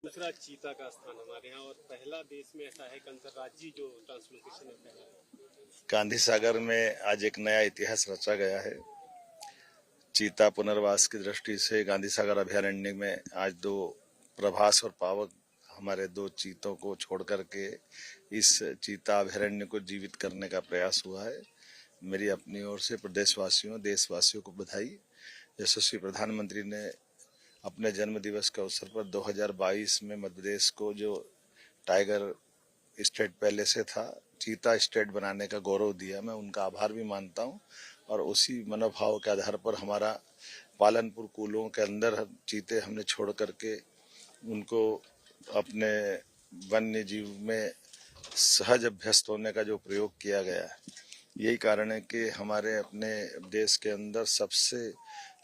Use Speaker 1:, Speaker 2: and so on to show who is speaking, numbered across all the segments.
Speaker 1: दूसरा चीता का स्थान हमारे यहाँ, और पहला देश में ऐसा है कि अंतर्राज्यीय जो ट्रांसलोकेशन है पहला।
Speaker 2: गांधी सागर में आज एक नया इतिहास रचा गया है। चीता पुनर्वास की दृष्टि से गांधी सागर अभयारण्य में आज दो प्रभास और पावक हमारे दो चीतों को छोड़ करके इस चीता अभयारण्य को जीवित करने का प्रयास हुआ है। मेरी अपनी ओर से प्रदेशवासियों देशवासियों को बधाई। यशस्वी प्रधानमंत्री ने अपने जन्म दिवस के अवसर पर 2022 में मध्य प्रदेश को जो टाइगर स्टेट पहले से था चीता स्टेट बनाने का गौरव दिया। मैं उनका आभार भी मानता हूं और उसी मनोभाव के आधार पर हमारा पालनपुर कूलों के अंदर चीते हमने छोड़ करके उनको अपने वन्य जीव में सहज अभ्यस्त होने का जो प्रयोग किया गया है, यही कारण है कि हमारे अपने देश के अंदर सबसे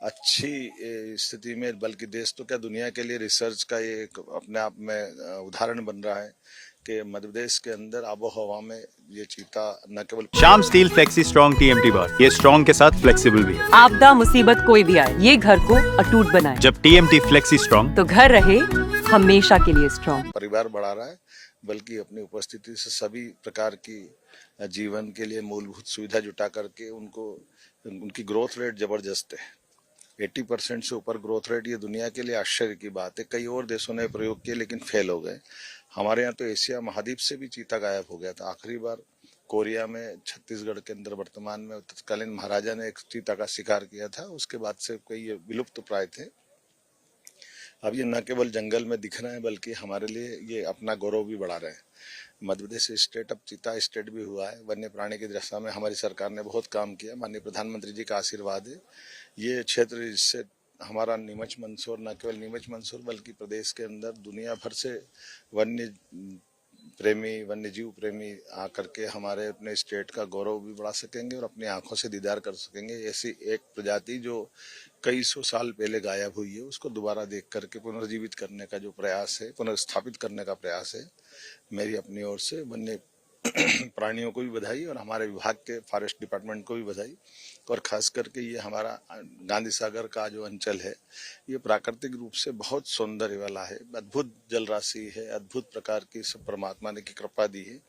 Speaker 2: अच्छी स्थिति में, बल्कि देश तो क्या दुनिया के लिए रिसर्च का ये एक अपने आप में उदाहरण बन रहा है कि मध्य प्रदेश के अंदर आबो हवा में ये चीता न केवल
Speaker 3: Shyam steel flexi strong TMT बार, ये स्ट्रॉन्ग के साथ फ्लेक्सिबल भी है।
Speaker 4: आपदा मुसीबत कोई भी आए, ये घर को अटूट बनाए।
Speaker 3: जब टीएमटी फ्लेक्सी स्ट्रॉन्ग,
Speaker 4: तो घर रहे हमेशा के लिए स्ट्रॉन्ग।
Speaker 2: परिवार बढ़ा रहा है, बल्कि अपनी उपस्थिति से सभी प्रकार की जीवन के लिए मूलभूत सुविधा जुटा करके उनकी ग्रोथ रेट जबरदस्त है। 80% से ऊपर ग्रोथ रेट, ये दुनिया के लिए आश्चर्य की बात है। कई और देशों ने प्रयोग किए लेकिन फेल हो गए। हमारे यहाँ तो एशिया महाद्वीप से भी चीता गायब हो गया था। आखिरी बार कोरिया में छत्तीसगढ़ के अंदर वर्तमान में तत्कालीन महाराजा ने एक चीता का शिकार किया था। उसके बाद से कई विलुप्त प्राय थे। अब ये न केवल जंगल में दिख रहे हैं बल्कि हमारे लिए ये अपना गौरव भी बढ़ा रहे हैं। मध्य प्रदेश स्टेट अब चीता स्टेट भी हुआ है। वन्य प्राणी की दशा में हमारी सरकार ने बहुत काम किया। माननीय प्रधानमंत्री जी का आशीर्वाद है। ये क्षेत्र जिससे हमारा नीमच मंदसौर, न केवल नीमच मंदसौर बल्कि प्रदेश के अंदर दुनिया भर से वन्य प्रेमी, वन्य जीव प्रेमी आकर के हमारे अपने स्टेट का गौरव भी बढ़ा सकेंगे और अपनी आंखों से दीदार कर सकेंगे। ऐसी एक प्रजाति जो कई सौ साल पहले गायब हुई है, उसको दोबारा देख करके पुनर्जीवित करने का जो प्रयास है, पुनर्स्थापित करने का प्रयास है। मेरी अपनी ओर से वन्य प्राणियों को भी बधाई और हमारे विभाग के फॉरेस्ट डिपार्टमेंट को भी बधाई। और खास करके ये हमारा गांधी सागर का जो अंचल है, ये प्राकृतिक रूप से बहुत सौंदर्य वाला है। अद्भुत जल राशि है, अद्भुत प्रकार की सब परमात्मा ने की कृपा दी है।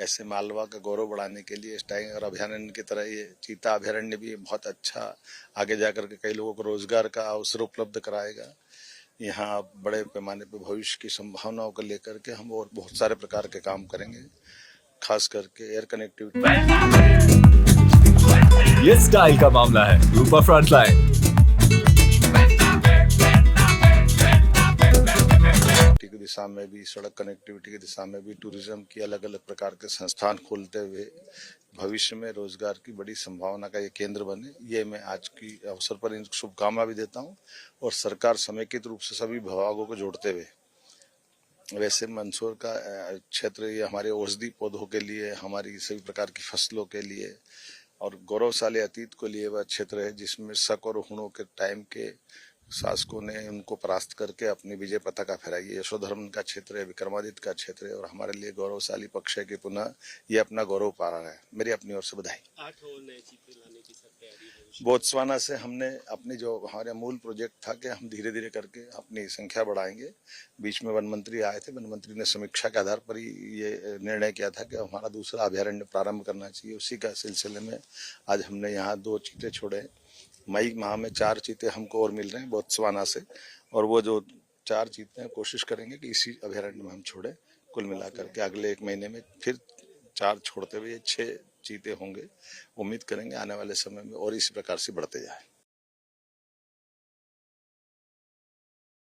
Speaker 2: ऐसे मालवा का गौरव बढ़ाने के लिए टाइगर अभयारण्य की तरह ये चीता अभयारण्य भी बहुत अच्छा आगे जाकर के कई लोगों को रोजगार का अवसर उपलब्ध कराएगा। यहाँ बड़े पैमाने पर भविष्य की संभावनाओं को लेकर के हम और बहुत सारे प्रकार के काम करेंगे, खास करके एयर कनेक्टिविटी।
Speaker 5: ये स्टाइल का मामला है। रूपा फ्रंटलाइन
Speaker 2: की दिशा में भी, सड़क कनेक्टिविटी की दिशा में भी टूरिज्म की अलग अलग प्रकार के संस्थान खोलते हुए भविष्य में रोजगार की बड़ी संभावना का ये केंद्र बने, ये मैं आज की अवसर पर इन शुभकामना भी देता हूँ। और सरकार समेकित रूप से सभी विभागों को जोड़ते हुए, वैसे मंदसौर का क्षेत्र ये हमारे औषधि पौधों के लिए, हमारी सभी प्रकार की फसलों के लिए और गौरवशाली अतीत को लिए वह क्षेत्र है जिसमें शक और हुणों के टाइम के शासकों ने उनको परास्त करके अपनी विजय पताका फहराई है। यशोधर्मन का क्षेत्र है, विक्रमादित्य का क्षेत्र है और हमारे लिए गौरवशाली पक्ष है कि पुनः ये अपना गौरव पा रहा है। मेरी अपनी ओर से बधाई।
Speaker 1: 8 और नए चीते लाने की सब तैयारी है।
Speaker 2: बोत्सवाना से हमने अपनी जो हमारा मूल प्रोजेक्ट था कि हम धीरे धीरे करके अपनी संख्या बढ़ाएंगे। बीच में वन मंत्री आए थे, वन मंत्री ने समीक्षा के आधार पर ही ये निर्णय किया था कि हमारा दूसरा अभयारण्य प्रारंभ करना चाहिए। उसी का सिलसिले में आज हमने यहाँ 2 चीते छोड़े। मई माह में 4 चीते हमको और मिल रहे हैं बोत्सवाना से, और वो जो 4 चीते हैं कोशिश करेंगे कि इसी अभयारण्य में हम छोड़े। कुल मिलाकर के अगले 1 महीने में फिर 4 छोड़ते हुए 6 चीते होंगे। उम्मीद करेंगे आने वाले समय में और इसी प्रकार से बढ़ते जाए।